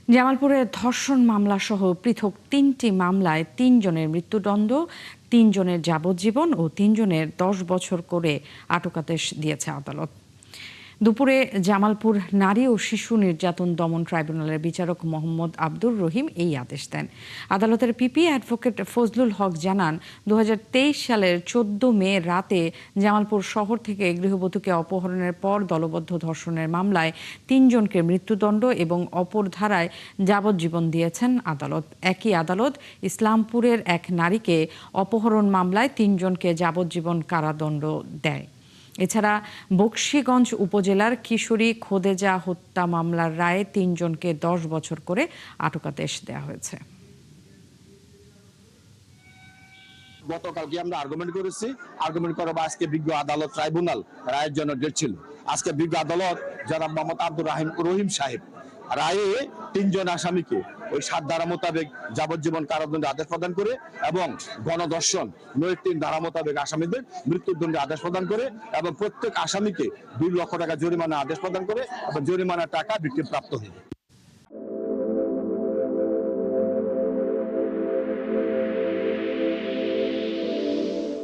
জামালপুরে ধর্ষণ মামলা সহ পৃথক ৩টি মামলায় ৩ জনের মৃত্যুদণ্ড, ৩ জনের যাবজ্জীবন ও ৩ জনের ১০ বছর করে আটকাদেশ দিয়েছে আদালত। দুপুরে জামালপুর নারী ও শিশু নির্যাতন দমন ট্রাইব্যুনালের বিচারক মোহাম্মদ আব্দুর রহিম এই আদেশ দেন। আদালতের পিপি অ্যাডভোকেট ফজলুল হক জানান, ২০২৩ সালের ১৪ মে রাতে জামালপুর শহর থেকে গৃহবধূকে অপহরণের পর দলবদ্ধ ধর্ষণের মামলায় ৩ জনকে মৃত্যুদণ্ড এবং অপর ধারায় যাবজ্জীবন দিয়েছেন আদালত। একই আদালত ইসলামপুরের এক নারীকে অপহরণ মামলায় ৩ জনকে যাবজ্জীবন কারাদণ্ড দেয়। এছাড়া বকশীগঞ্জ উপজেলার কিশোরী খোদেজা হত্যা মামলার রায়ে ৩ জনকে ১০ বছর করে আটকাদেশ দেওয়া হয়েছে। গতকালকে আমরা আর্গুমেন্ট করেছি, আর্গুমেন্ট করার আজকে বিজ্ঞ আদালত ট্রাইব্যুনাল রায়ের জন্য ডেট ছিল। আজকে বিজ্ঞ আদালত জনাব মোহাম্মদ আব্দুর রহিম সাহেব রায়ে ৩ জন আসামিকে ওই ৭ ধারা মোতাবেক যাবজ্জীবন কারাদণ্ডে আদেশ প্রদান করে এবং গণধর্ষণ ৯ ধারা মোতাবেক আসামিদের মৃত্যুদণ্ডে আদেশ প্রদান করে এবং প্রত্যেক আসামিকে ২ লক্ষ টাকা জরিমানা আদেশ প্রদান করে এবং জরিমানার টাকা ভিকটিম প্রাপ্ত হয়।